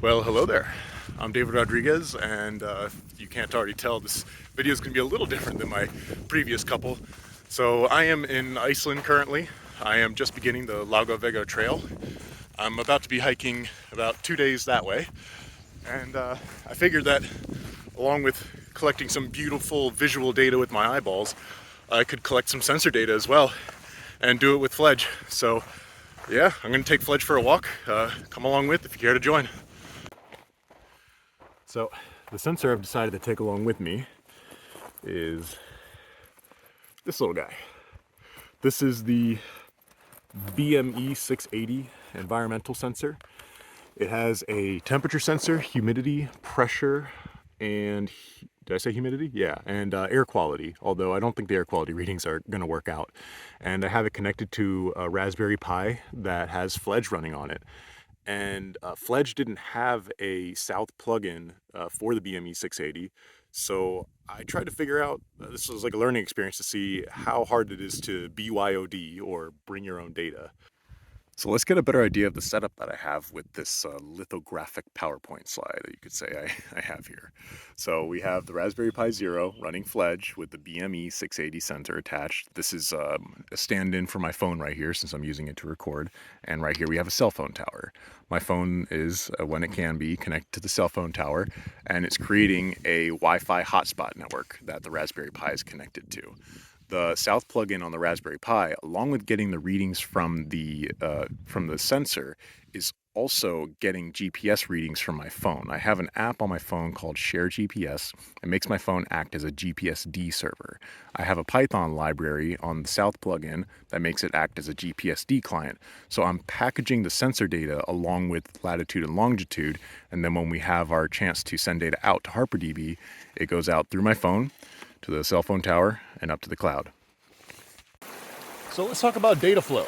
Well, hello there. I'm David Rodriguez, and if you can't already tell, this video is going to be a little different than my previous couple. So I am in Iceland currently. I am just beginning the Laugavega Trail. I'm about to be hiking about 2 days that way, and I figured that along with collecting some beautiful visual data with my eyeballs, I could collect some sensor data as well and do it with Fledge. So yeah, I'm going to take Fledge for a walk. Come along with if you care to join. So the sensor I've decided to take along with me is this little guy. This is the BME680 environmental sensor. It has a temperature sensor, humidity, pressure, and did I say humidity? Yeah, and air quality, although I don't think the air quality readings are going to work out. And I have it connected to a Raspberry Pi that has Fledge running on it. And Fledge didn't have a South plugin for the BME680, so I tried to figure out, this was like a learning experience to see how hard it is to BYOD, or bring your own data. So let's get a better idea of the setup that I have with this lithographic PowerPoint slide that you could say I have here. So we have the Raspberry Pi Zero running Fledge with the BME680 sensor attached. This is a stand-in for my phone right here since I'm using it to record. And right here we have a cell phone tower. My phone is, when it can be, connected to the cell phone tower, and it's creating a Wi-Fi hotspot network that the Raspberry Pi is connected to. The South plugin on the Raspberry Pi, along with getting the readings from the sensor, is also getting GPS readings from my phone. I have an app on my phone called Share GPS. It makes my phone act as a GPSD server. I have a Python library on the South plugin that makes it act as a GPSD client. So I'm packaging the sensor data along with latitude and longitude, and then when we have our chance to send data out to HarperDB, it goes out through my phone to the cell phone tower and up to the cloud. So let's talk about data flow.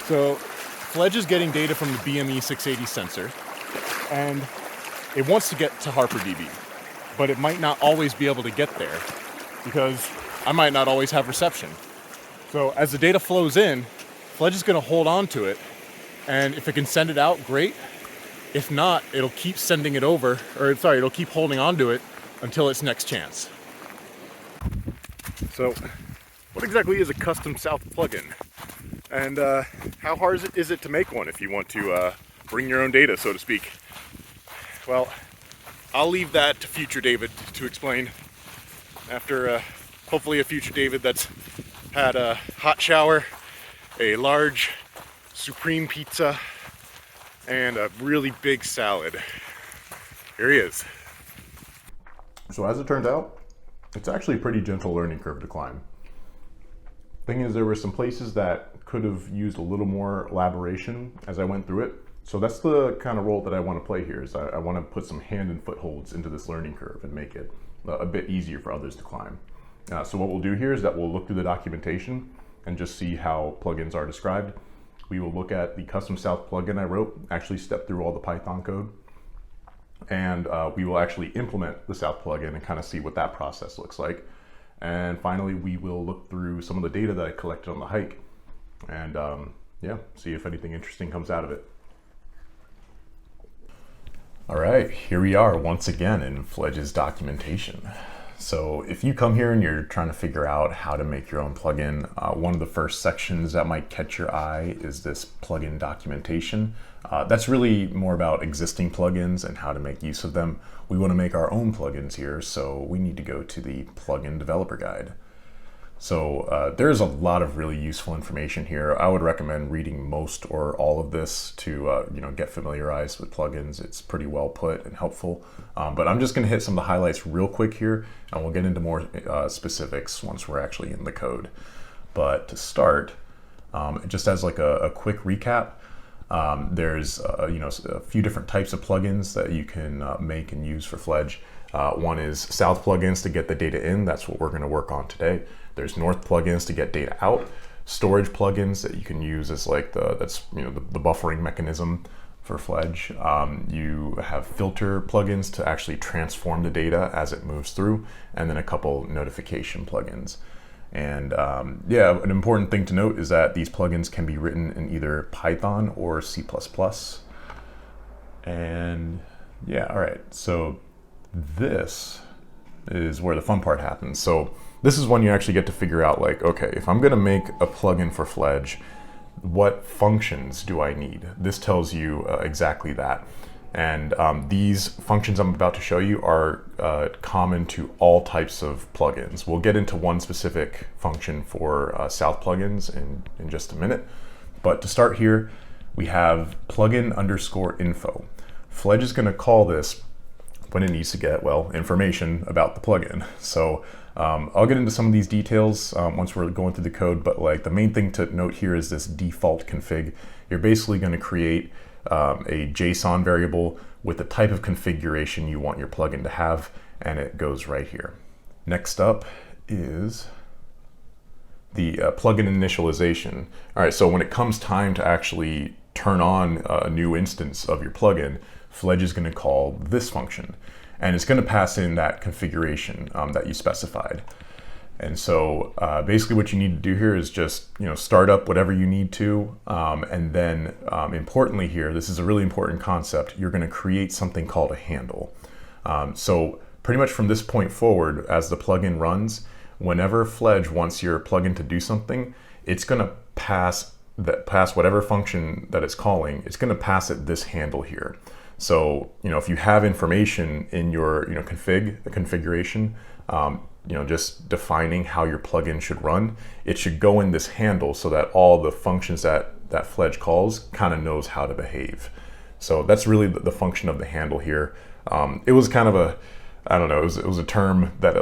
So Fledge is getting data from the BME680 sensor, and it wants to get to HarperDB, but it might not always be able to get there because I might not always have reception. So as the data flows in, Fledge is going to hold on to it, and if it can send it out, great. If not, it'll keep sending it over, it'll keep holding on to it until its next chance. So what exactly is a custom South plugin? And how hard is it to make one if you want to bring your own data, so to speak? Well, I'll leave that to future David to explain after hopefully a future David that's had a hot shower, a large supreme pizza, and a really big salad. Here he is. So as it turns out, it's actually a pretty gentle learning curve to climb. Thing is, there were some places that could have used a little more elaboration as I went through it. So that's the kind of role that I want to play here, is I want to put some hand and footholds into this learning curve and make it a bit easier for others to climb. So what we'll do here is that we'll look through the documentation and just see how plugins are described. We will look at the custom South plugin I wrote, actually step through all the Python code, and we will actually implement the South plugin and kind of see what that process looks like. And finally, we will look through some of the data that I collected on the hike and yeah, see if anything interesting comes out of it. All right, here we are once again in Fledge's documentation. So if you come here and you're trying to figure out how to make your own plugin, one of the first sections that might catch your eye is this plugin documentation. That's really more about existing plugins and how to make use of them. We want to make our own plugins here, so we need to go to the plugin developer guide. So there's a lot of really useful information here. I would recommend reading most or all of this to get familiarized with plugins. It's pretty well put and helpful. But I'm just going to hit some of the highlights real quick here, and we'll get into more specifics once we're actually in the code. But to start, just as like a quick recap, there's a few different types of plugins that you can make and use for Fledge. One is South plugins to get the data in. That's what we're going to work on today. There's North plugins to get data out. Storage plugins that you can use as like the buffering mechanism for Fledge. You have filter plugins to actually transform the data as it moves through, and then a couple notification plugins. And yeah, an important thing to note is that these plugins can be written in either Python or C++. And yeah, all right. So this is where the fun part happens. So this is when you actually get to figure out like, okay, if I'm gonna make a plugin for Fledge, what functions do I need? This tells you exactly that. And these functions I'm about to show you are common to all types of plugins. We'll get into one specific function for South plugins in just a minute. But to start here, we have plugin_info. Fledge is gonna call this when it needs to get, well, information about the plugin. So I'll get into some of these details once we're going through the code, but like the main thing to note here is this default config. You're basically going to create a JSON variable with the type of configuration you want your plugin to have, and it goes right here. Next up is the plugin initialization. All right, so when it comes time to actually turn on a new instance of your plugin, Fledge is going to call this function, and it's going to pass in that configuration that you specified. And so basically what you need to do here is just start up whatever you need to, and then importantly here, this is a really important concept, you're going to create something called a handle. So pretty much from this point forward, as the plugin runs, whenever Fledge wants your plugin to do something, it's going to pass whatever function that it's calling, it's going to pass it this handle here. So, if you have information in your, configuration, just defining how your plugin should run, it should go in this handle so that all the functions that Fledge calls kind of knows how to behave. So that's really the function of the handle here. It was kind of I don't know, it was a term that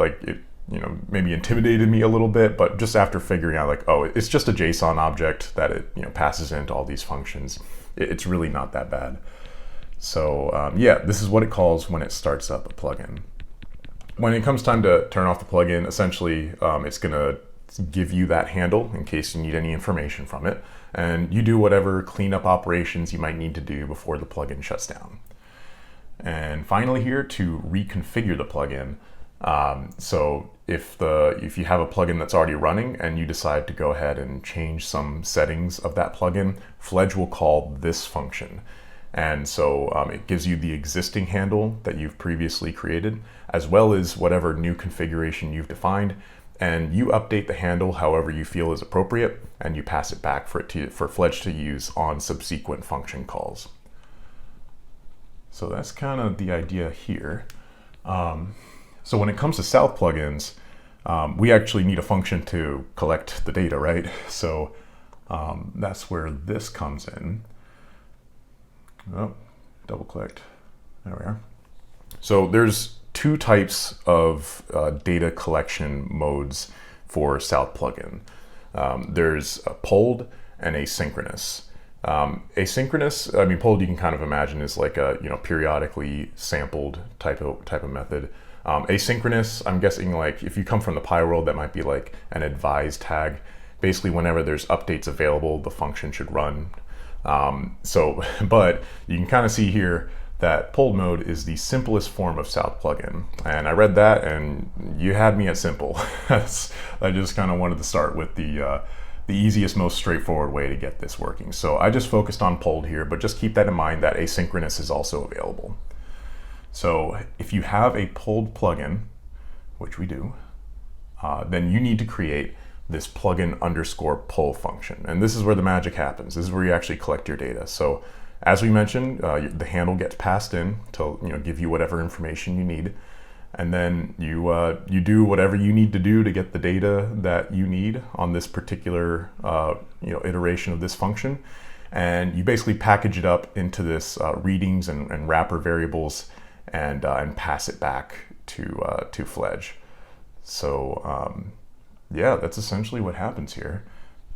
maybe intimidated me a little bit, but just after figuring out like, oh, it's just a JSON object that it, passes into all these functions. It's really not that bad. So yeah, this is what it calls when it starts up a plugin. When it comes time to turn off the plugin, essentially it's gonna give you that handle in case you need any information from it, and you do whatever cleanup operations you might need to do before the plugin shuts down. And finally here, to reconfigure the plugin, so if you have a plugin that's already running and you decide to go ahead and change some settings of that plugin, Fledge will call this function. And so it gives you the existing handle that you've previously created, as well as whatever new configuration you've defined, and you update the handle however you feel is appropriate, and you pass it back for Fledge to use on subsequent function calls. So that's kind of the idea here. So when it comes to South plugins, we actually need a function to collect the data, right? So that's where this comes in. Oh, double clicked. There we are. So there's two types of data collection modes for South plugin. There's a polled and asynchronous. Asynchronous, polled you can kind of imagine is like a periodically sampled type of method. Asynchronous, I'm guessing like if you come from the Pi world, that might be like an advised tag. Basically, whenever there's updates available, the function should run. But you can kind of see here that polled mode is the simplest form of South plugin. And I read that and you had me at simple. I just kind of wanted to start with the easiest, most straightforward way to get this working. So I just focused on polled here, but just keep that in mind that asynchronous is also available. So if you have a polled plugin, which we do, then you need to create this plugin_poll function. And this is where the magic happens. This is where you actually collect your data. So as we mentioned, the handle gets passed in to give you whatever information you need. And then you do whatever you need to do to get the data that you need on this particular iteration of this function. And you basically package it up into this readings and wrapper variables and pass it back to Fledge. So yeah, that's essentially what happens here.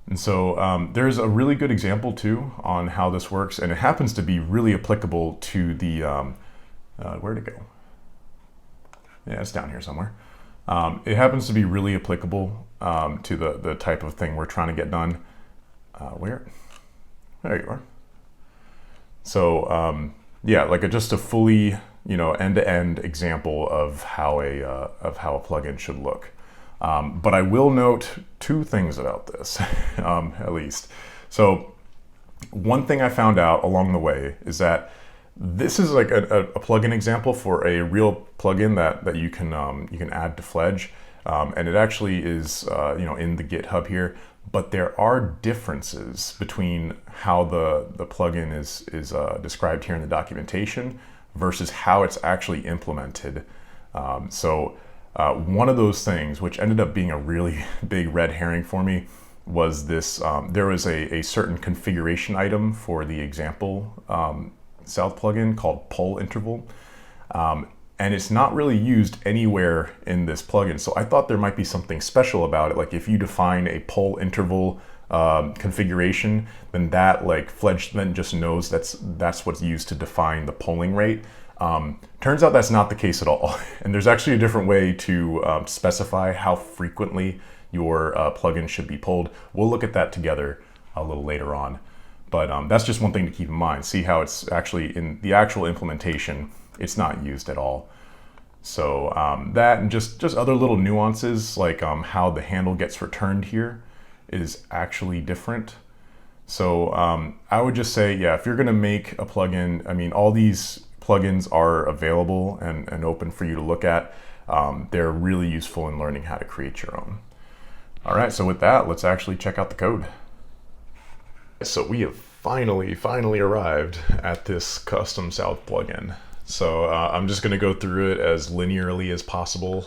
And so there's a really good example too on how this works, and it happens to be really applicable to the, where'd it go? Yeah, it's down here somewhere. It happens to be really applicable to the type of thing we're trying to get done. Where? There you are. So yeah, like just a fully end-to-end example of how a plugin should look. But I will note two things about this, at least. So one thing I found out along the way is that This is like a plugin example for a real plugin that you can add to Fledge, and it actually is in the GitHub here. But there are differences between how the plugin is described here in the documentation versus how it's actually implemented. One of those things, which ended up being a really big red herring for me, was this. There was a certain configuration item for the example South plugin called poll interval. And it's not really used anywhere in this plugin. So I thought there might be something special about it. Like if you define a poll interval configuration, then that like Fledge then just knows that's what's used to define the polling rate. Turns out that's not the case at all. And there's actually a different way to specify how frequently your plugin should be polled. We'll look at that together a little later on. But that's just one thing to keep in mind. See how it's actually in the actual implementation, it's not used at all. So that and just other little nuances like how the handle gets returned here is actually different. So I would just say, yeah, if you're gonna make a plugin, I mean, all these plugins are available and open for you to look at. They're really useful in learning how to create your own. All right, so with that, let's actually check out the code. So we have finally arrived at this custom South plugin. So I'm just going to go through it as linearly as possible.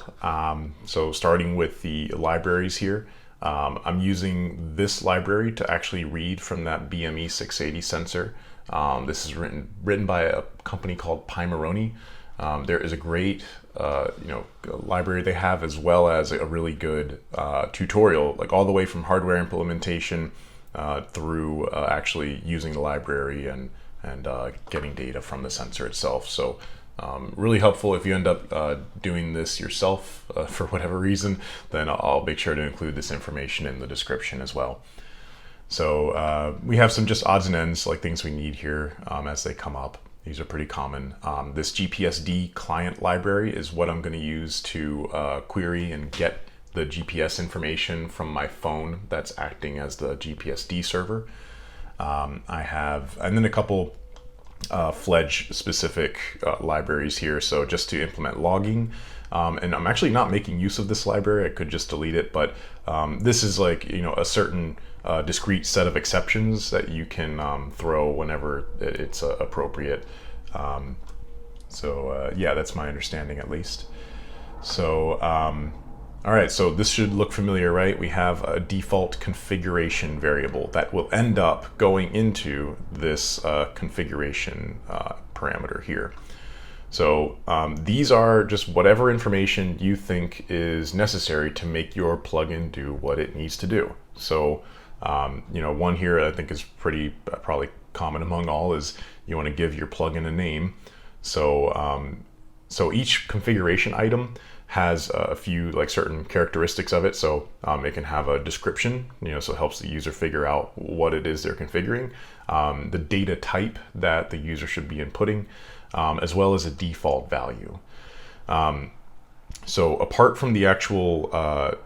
So starting with the libraries here, I'm using this library to actually read from that BME680 sensor. This is written by a company called Pimoroni. There is a great library they have, as well as a really good tutorial, like all the way from hardware implementation through actually using the library and getting data from the sensor itself. So really helpful if you end up doing this yourself for whatever reason, then I'll make sure to include this information in the description as well. So we have some just odds and ends, like things we need here as they come up. These are pretty common. This GPSD client library is what I'm going to use to query and get the GPS information from my phone that's acting as the GPSD server. I have, and then a couple Fledge specific libraries here. So just to implement logging, and I'm actually not making use of this library. I could just delete it, but this is like, a certain discrete set of exceptions that you can throw whenever it's appropriate. Yeah, that's my understanding at least. So, all right, so this should look familiar, right? We have a default configuration variable that will end up going into this configuration parameter here. So these are just whatever information you think is necessary to make your plugin do what it needs to do. So, one here I think is pretty probably common among all is you want to give your plugin a name. So, so each configuration item has a few like certain characteristics of it. So it can have a description, so it helps the user figure out what it is they're configuring, the data type that the user should be inputting, as well as a default value. So apart from the actual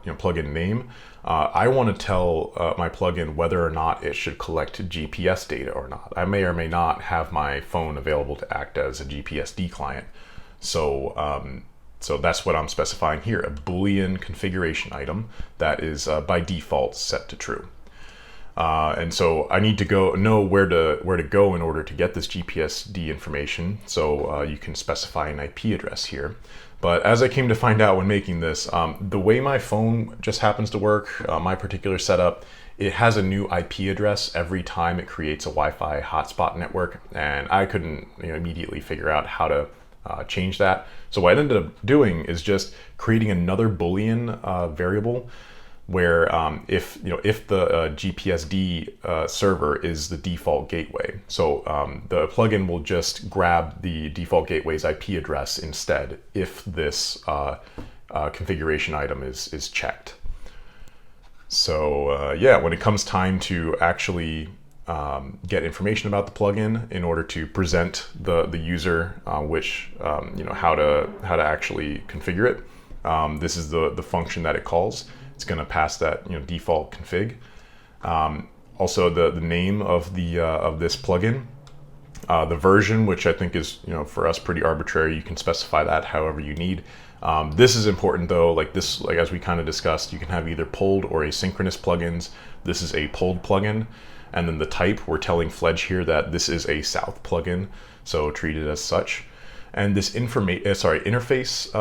plugin name, I want to tell my plugin whether or not it should collect GPS data or not. I may or may not have my phone available to act as a GPSD client. So so that's what I'm specifying here, a Boolean configuration item that is by default set to true. And so I need to know where to go in order to get this GPSD information. So you can specify an IP address here. But as I came to find out when making this, the way my phone just happens to work, my particular setup, it has a new IP address every time it creates a Wi-Fi hotspot network, and I couldn't immediately figure out how to change that. So what I ended up doing is just creating another Boolean variable where if the GPSD server is the default gateway, so the plugin will just grab the default gateway's IP address instead if this configuration item is checked. So yeah, when it comes time to actually get information about the plugin in order to present the user how to actually configure it, this is the function that it calls. It's going to pass that default config. Also the name of the of this plugin The version, which I think is, for us pretty arbitrary, you can specify that however you need. This is important though, like as we kind of discussed, you can have either pulled or asynchronous plugins. This is a pulled plugin. And then the type, we're telling Fledge here that this is a south plugin, so treat it as such. And this interface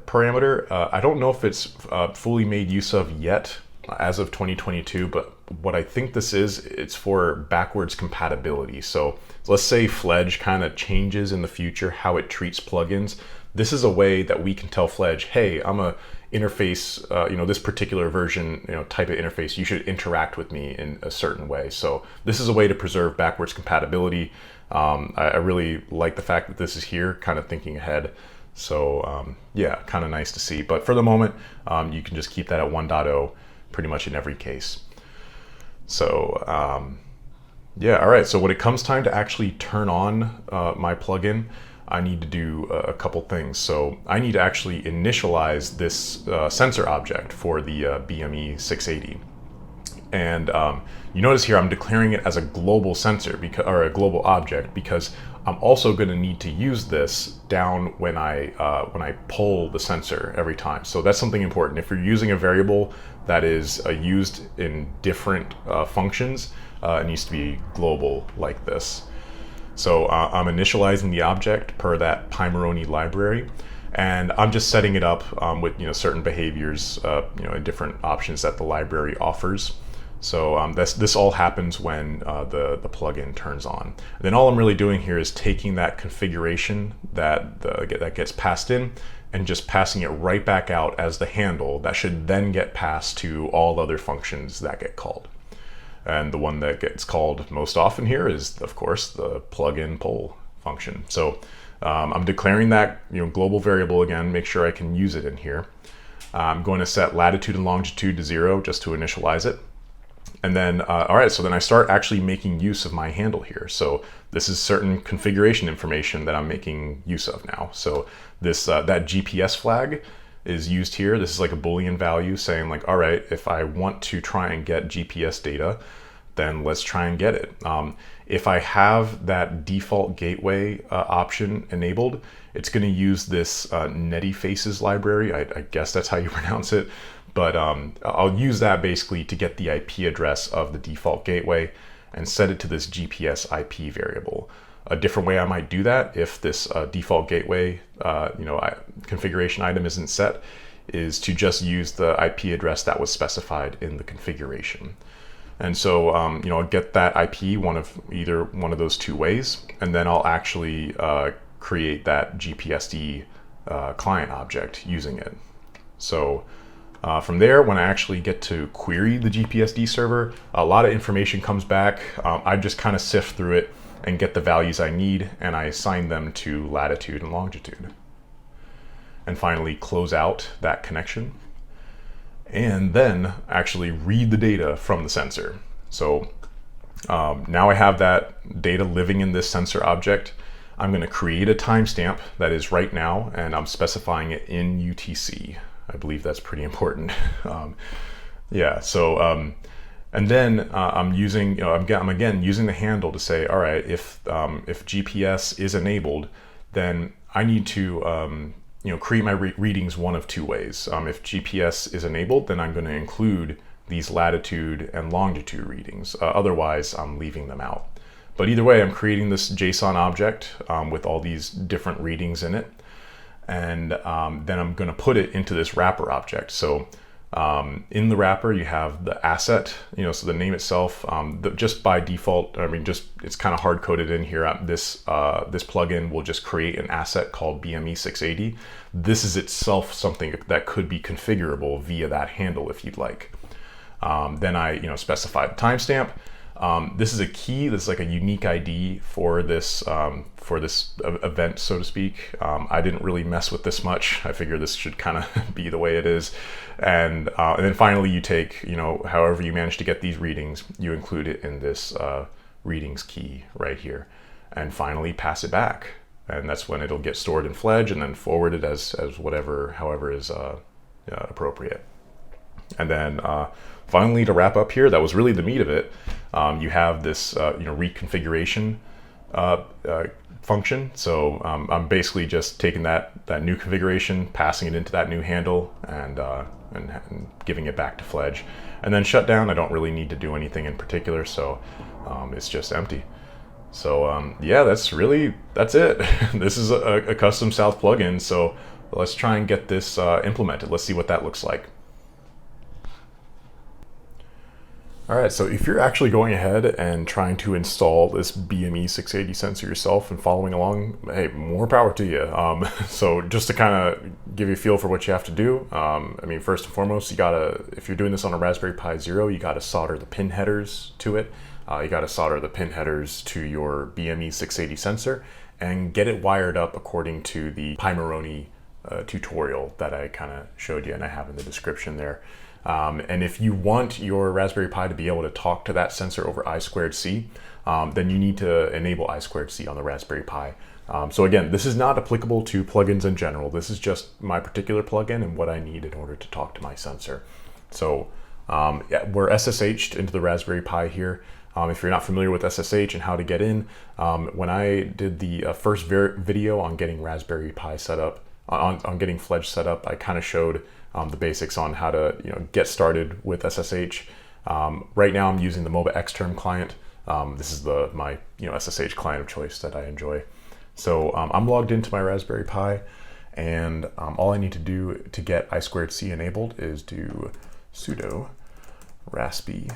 parameter, I don't know if it's fully made use of yet as of 2022, but what I think this is, it's for backwards compatibility. So let's say Fledge kind of changes in the future how it treats plugins. This is a way that we can tell Fledge, hey, I'm a interface, this particular version, type of interface, you should interact with me in a certain way. So this is a way to preserve backwards compatibility. I really like the fact that this is here, kind of thinking ahead. So yeah, kind of nice to see. But for the moment, you can just keep that at 1.0 pretty much in every case. So yeah, all right. So when it comes time to actually turn on my plugin, I need to do a couple things. So I need to actually initialize this sensor object for the BME680. And you notice here I'm declaring it as a global sensor or a global object, because I'm also going to need to use this down when I pull the sensor every time. So that's something important. If you're using a variable that is used in different functions, it needs to be global like this. So I'm initializing the object per that Pimoroni library, and I'm just setting it up with certain behaviors, and different options that the library offers. So this all happens when the plugin turns on. And then all I'm really doing here is taking that configuration that gets passed in and just passing it right back out as the handle that should then get passed to all other functions that get called. And the one that gets called most often here is, of course, the plugin pull function. So I'm declaring that global variable again, make sure I can use it in here. I'm going to set latitude and longitude to 0 just to initialize it. And then, all right, so then I start actually making use of my handle here. So this is certain configuration information that I'm making use of now. So this that GPS flag is used here. This is like a Boolean value saying like, all right, if I want to try and get GPS data, then let's try and get it. If I have that default gateway option enabled, it's going to use this Netty Faces library. I guess that's how you pronounce it. But I'll use that basically to get the IP address of the default gateway and set it to this GPS IP variable. A different way I might do that if this default gateway configuration item isn't set is to just use the IP address that was specified in the configuration. And so I'll get that IP either one of those two ways, and then I'll actually create that GPSD client object using it. So from there, when I actually get to query the GPSD server, a lot of information comes back. I just kind of sift through it and get the values I need, and I assign them to latitude and longitude. And finally close out that connection, and then actually read the data from the sensor. So now I have that data living in this sensor object. I'm going to create a timestamp that is right now, and I'm specifying it in UTC. I believe that's pretty important. Yeah, so and then I'm using, I'm again using the handle to say, all right, if GPS is enabled, then I need to create my readings one of two ways. If GPS is enabled, then I'm going to include these latitude and longitude readings. Otherwise, I'm leaving them out. But either way, I'm creating this JSON object with all these different readings in it. And then I'm going to put it into this wrapper object. So in the wrapper, you have the asset, so the name itself, just by default, it's kind of hard coded in here. This plugin will just create an asset called BME680. This is itself something that could be configurable via that handle if you'd like. Then I specify the timestamp. This is a key. This is like a unique ID for this event, so to speak. I didn't really mess with this much. I figure this should kind of be the way it is. And then finally, you take however you manage to get these readings, you include it in this readings key right here, and finally pass it back. And that's when it'll get stored in Fledge and then forwarded as however is appropriate. And then finally, to wrap up here, that was really the meat of it. You have this reconfiguration function. So I'm basically just taking that new configuration, passing it into that new handle, and giving it back to Fledge. And then shutdown, I don't really need to do anything in particular, so it's just empty. So yeah, that's it. This is a custom South plugin, so let's try and get this implemented. Let's see what that looks like. All right, so if you're actually going ahead and trying to install this BME680 sensor yourself and following along, hey, more power to you. So just to kind of give you a feel for what you have to do, I mean, first and foremost, if you're doing this on a Raspberry Pi Zero, you gotta solder the pin headers to it. You gotta solder the pin headers to your BME680 sensor and get it wired up according to the Pimoroni tutorial that I kind of showed you and I have in the description there. And if you want your Raspberry Pi to be able to talk to that sensor over I2C, then you need to enable I2C on the Raspberry Pi. So again, this is not applicable to plugins in general. This is just my particular plugin and what I need in order to talk to my sensor. So we're SSH'd into the Raspberry Pi here. If you're not familiar with SSH and how to get in, when I did the first video on getting Raspberry Pi set up, on getting Fledge set up, I kind of showed the basics on how to get started with SSH. Right now I'm using the MOBA Xterm client. This is my SSH client of choice that I enjoy. So I'm logged into my Raspberry Pi, and all I need to do to get I2C enabled is do sudo raspi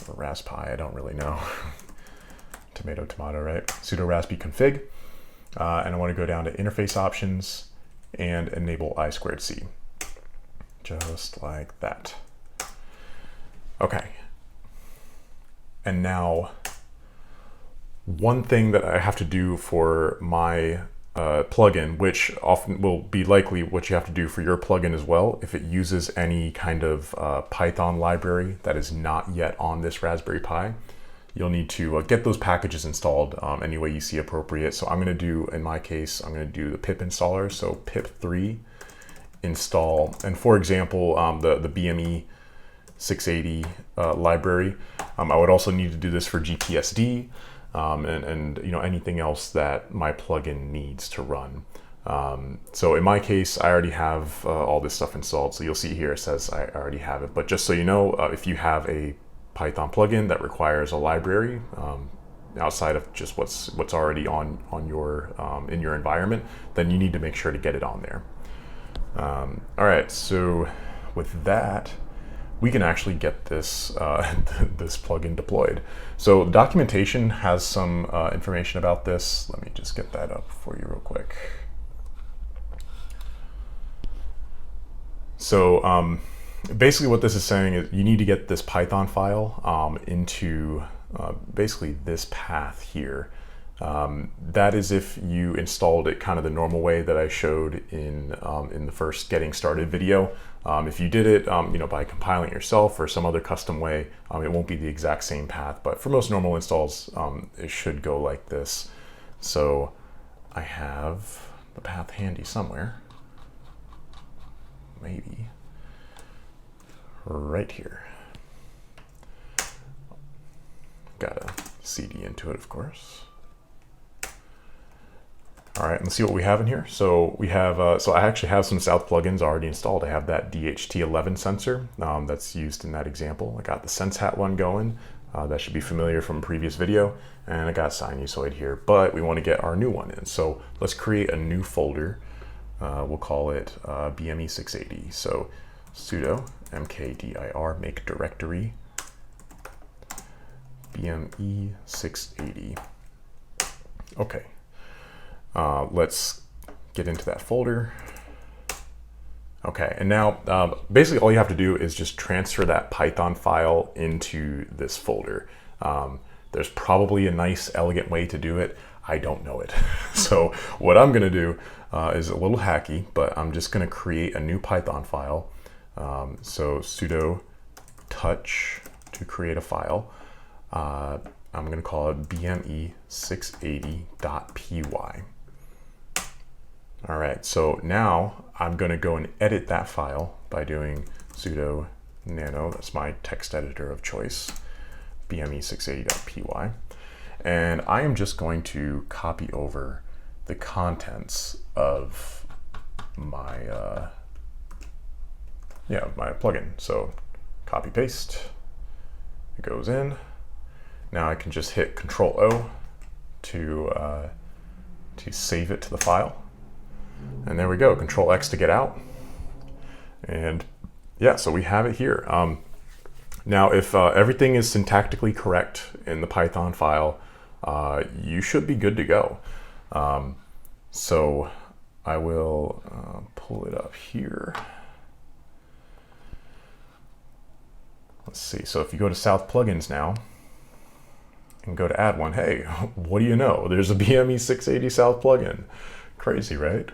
or raspi, I don't really know. Tomato, right? Sudo raspi config, and I want to go down to interface options and enable I2C. Just like that. Okay. And now, one thing that I have to do for my plugin, which often will be likely what you have to do for your plugin as well, if it uses any kind of Python library that is not yet on this Raspberry Pi, you'll need to get those packages installed any way you see appropriate. So I'm going to do, in my case, I'm going to do the pip installer, so pip3 install, and for example, the BME680 library, I would also need to do this for GPSD and anything else that my plugin needs to run. So in my case, I already have all this stuff installed. So you'll see here it says I already have it. But just so you know, if you have a Python plugin that requires a library outside of just what's already on your in your environment, then you need to make sure to get it on there. All right, so with that, we can actually get this this plugin deployed. So documentation has some information about this. Let me just get that up for you real quick. So basically what this is saying is you need to get this Python file into basically this path here. That is if you installed it kind of the normal way that I showed in the first getting started video. If you did it by compiling it yourself or some other custom way, it won't be the exact same path, but for most normal installs, it should go like this. So I have the path handy somewhere, maybe right here. Got a CD into it, of course. All right, let's see what we have in here. So we have, so I actually have some South plugins already installed. I have that DHT11 sensor that's used in that example. I got the SenseHat one going. That should be familiar from a previous video. And I got Sinusoid here, but we want to get our new one in. So let's create a new folder. We'll call it BME680. So sudo mkdir make directory BME680. Okay. Let's get into that folder. Okay, and now basically all you have to do is just transfer that Python file into this folder. There's probably a nice, elegant way to do it. I don't know it. So what I'm gonna do is a little hacky, but I'm just gonna create a new Python file. So sudo touch to create a file. I'm gonna call it bme680.py. All right, so now I'm gonna go and edit that file by doing sudo nano, that's my text editor of choice, bme680.py. and I am just going to copy over the contents of my my plugin. So copy paste, it goes in. Now I can just hit Control O to save it to the file, and there we go. Control X to get out, and yeah, so we have it here. Now, if everything is syntactically correct in the Python file, you should be good to go. So I will pull it up here. Let's see. So if you go to South Plugins now and go to add one, hey, what do you know? There's a BME680 South plugin. Crazy, right?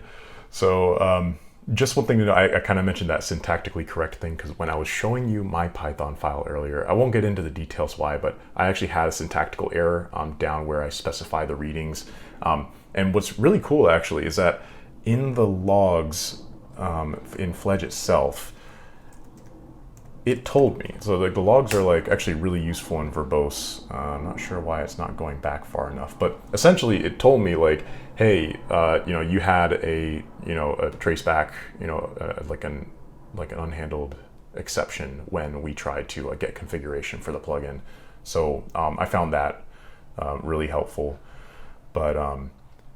So just one thing to know, I kind of mentioned that syntactically correct thing because when I was showing you my Python file earlier, I won't get into the details why, but I actually had a syntactical error down where I specify the readings. And what's really cool actually is that in the logs in Fledge itself, it told me. So like the logs are like actually really useful and verbose. I'm not sure why it's not going back far enough, but essentially it told me like, hey, you had a traceback, like an unhandled exception when we tried to get configuration for the plugin. So I found that really helpful. But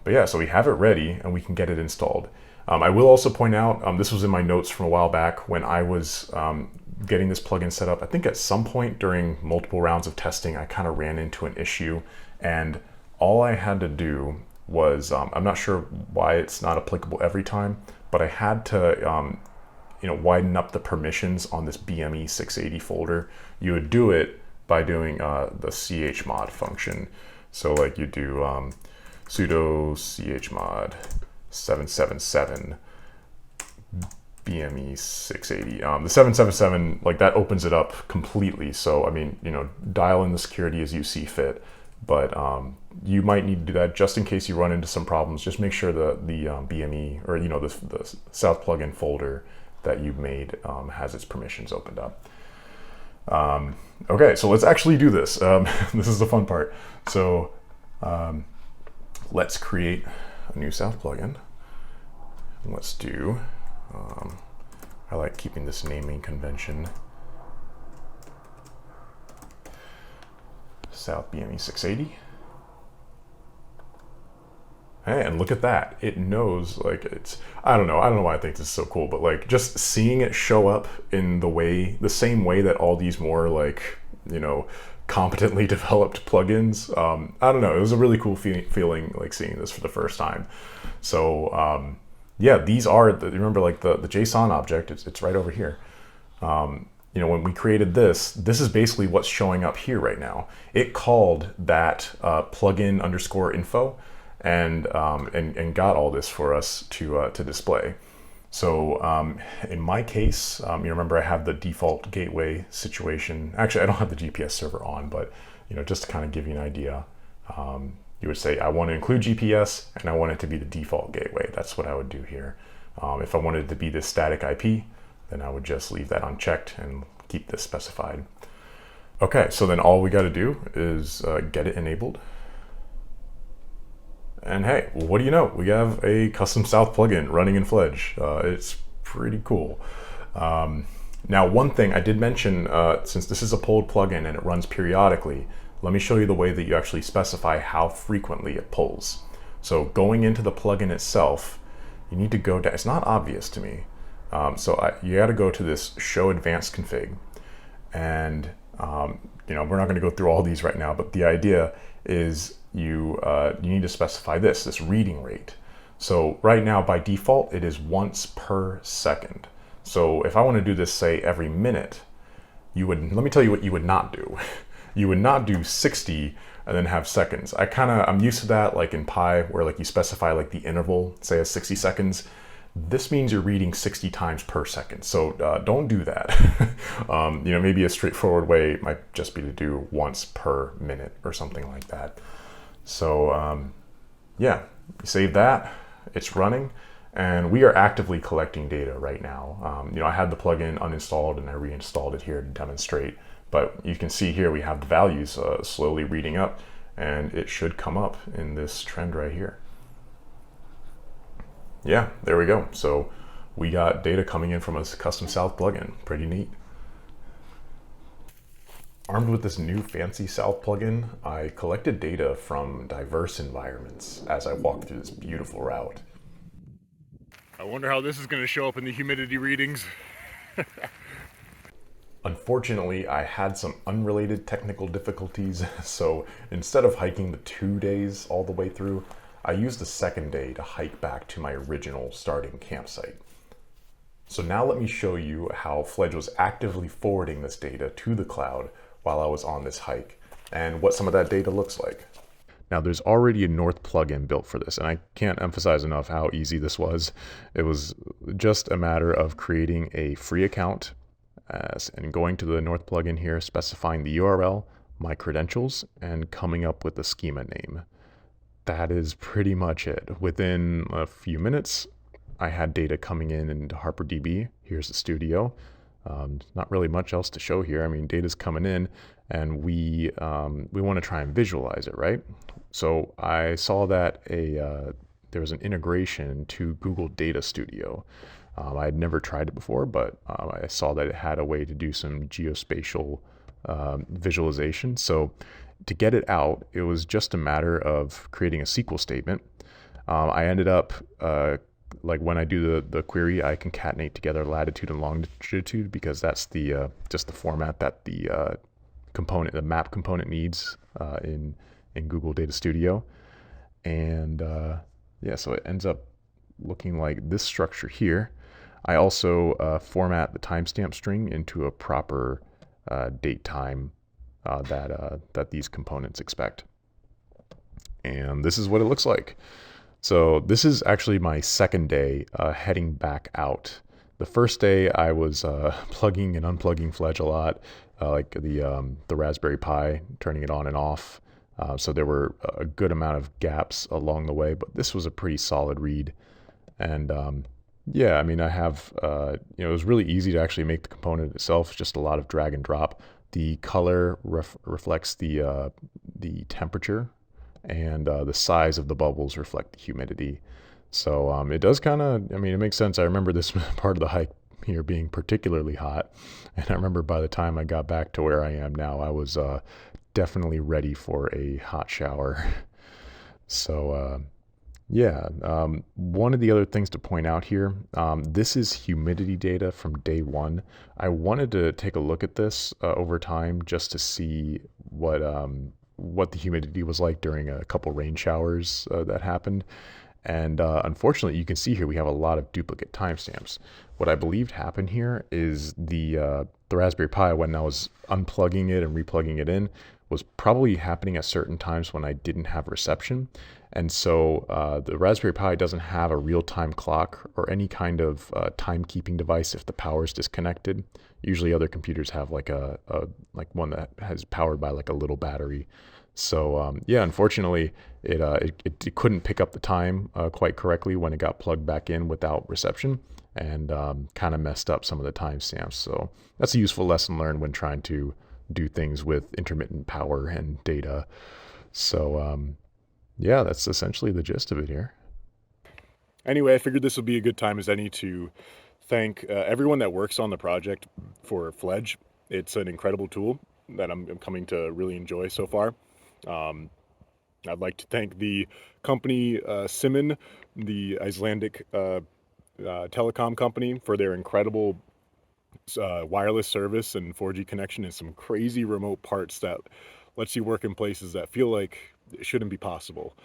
yeah, so we have it ready and we can get it installed. I will also point out, this was in my notes from a while back when I was getting this plugin set up. I think at some point during multiple rounds of testing, I kind of ran into an issue, and all I had to do was, I'm not sure why it's not applicable every time, but I had to widen up the permissions on this BME680 folder. You would do it by doing the chmod function. So like you do sudo chmod 777 BME680. The 777, like that opens it up completely. So, I mean, dial in the security as you see fit, but you might need to do that just in case you run into some problems. Just make sure the BME or, the South plugin folder that you've made has its permissions opened up. Okay, so let's actually do this. This is the fun part. So let's create a new South plugin. Let's do, I like keeping this naming convention. South BME680. Hey, and look at that. It knows, like, I don't know why I think this is so cool, but like just seeing it show up in the same way that all these more like, competently developed plugins. I don't know, it was a really cool feeling like seeing this for the first time. So yeah, these are, remember like the JSON object, it's right over here. When we created this is basically what's showing up here right now. It called that plugin _info and got all this for us to display. So in my case, you remember I have the default gateway situation. Actually, I don't have the GPS server on, but just to kind of give you an idea, you would say I want to include GPS and I want it to be the default gateway. That's what I would do here. If I wanted it to be this static IP, then I would just leave that unchecked and keep this specified. Okay, so then all we got to do is get it enabled. And hey, well, what do you know? We have a custom South plugin running in Fledge. It's pretty cool. Now, one thing I did mention, since this is a pulled plugin and it runs periodically, let me show you the way that you actually specify how frequently it pulls. So going into the plugin itself, you need to go down. It's not obvious to me. You got to go to this show advanced config. And we're not going to go through all these right now, but the idea is you need to specify this reading rate. So right now by default it is once per second. So if I want to do this, say every minute, let me tell you what you would not do. You would not do 60 and then have seconds. I'm used to that, like in Pi, where like you specify like the interval, say as 60 seconds. This means you're reading 60 times per second. So don't do that. Maybe a straightforward way might just be to do once per minute or something like that. So yeah, you save that, it's running, and we are actively collecting data right now. I had the plugin uninstalled and I reinstalled it here to demonstrate, but you can see here we have the values slowly reading up, and it should come up in this trend right here. Yeah, there we go. So we got data coming in from a custom South plugin. Pretty neat. Armed with this new fancy South plugin, I collected data from diverse environments as I walked through this beautiful route. I wonder how this is going to show up in the humidity readings. Unfortunately, I had some unrelated technical difficulties, so instead of hiking the 2 days all the way through, I used the second day to hike back to my original starting campsite. So now let me show you how Fledge was actively forwarding this data to the cloud while I was on this hike, and what some of that data looks like. Now there's already a North plugin built for this, and I can't emphasize enough how easy this was. It was just a matter of creating a free account and going to the North plugin here, specifying the URL, my credentials, and coming up with the schema name. That is pretty much it. Within a few minutes, I had data coming in into HarperDB. Here's the studio. Not really much else to show here. I mean, data's coming in, and we want to try and visualize it, right? So I saw that there was an integration to Google Data Studio. I had never tried it before, but I saw that it had a way to do some geospatial visualization. So to get it out, it was just a matter of creating a SQL statement. I ended up, like when I do the query, I concatenate together latitude and longitude because that's the just the format that the map component needs in Google Data Studio. And yeah, so it ends up looking like this structure here. I also format the timestamp string into a proper date time that these components expect. And this is what it looks like. So this is actually my second day heading back out. The first day I was plugging and unplugging Fledge a lot, like the Raspberry Pi, turning it on and off. So there were a good amount of gaps along the way, but this was a pretty solid read. And yeah, I mean, I have, it was really easy to actually make the component itself, just a lot of drag and drop. The color reflects the temperature, and the size of the bubbles reflect the humidity. So it does kind of, I mean, it makes sense. I remember this part of the hike here being particularly hot. And I remember by the time I got back to where I am now, I was definitely ready for a hot shower. So yeah, one of the other things to point out here, this is humidity data from day one. I wanted to take a look at this over time just to see what the humidity was like during a couple rain showers that happened. And unfortunately, you can see here we have a lot of duplicate timestamps. What I believed happened here is the Raspberry Pi, when I was unplugging it and replugging it in, was probably happening at certain times when I didn't have reception. And so the Raspberry Pi doesn't have a real-time clock or any kind of timekeeping device if the power is disconnected. Usually other computers have like like one that has powered by like a little battery. So yeah, unfortunately, it couldn't pick up the time quite correctly when it got plugged back in without reception, and kind of messed up some of the timestamps. So that's a useful lesson learned when trying to do things with intermittent power and data. So yeah, that's essentially the gist of it here. Anyway, I figured this would be a good time as any to thank everyone that works on the project for Fledge. It's an incredible tool that I'm coming to really enjoy so far. I'd like to thank the company Simon, the Icelandic telecom company, for their incredible wireless service and 4G connection and some crazy remote parts that lets you work in places that feel like it shouldn't be possible.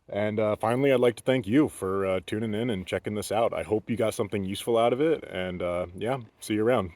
And finally, I'd like to thank you for tuning in and checking this out. I hope you got something useful out of it, and yeah, see you around.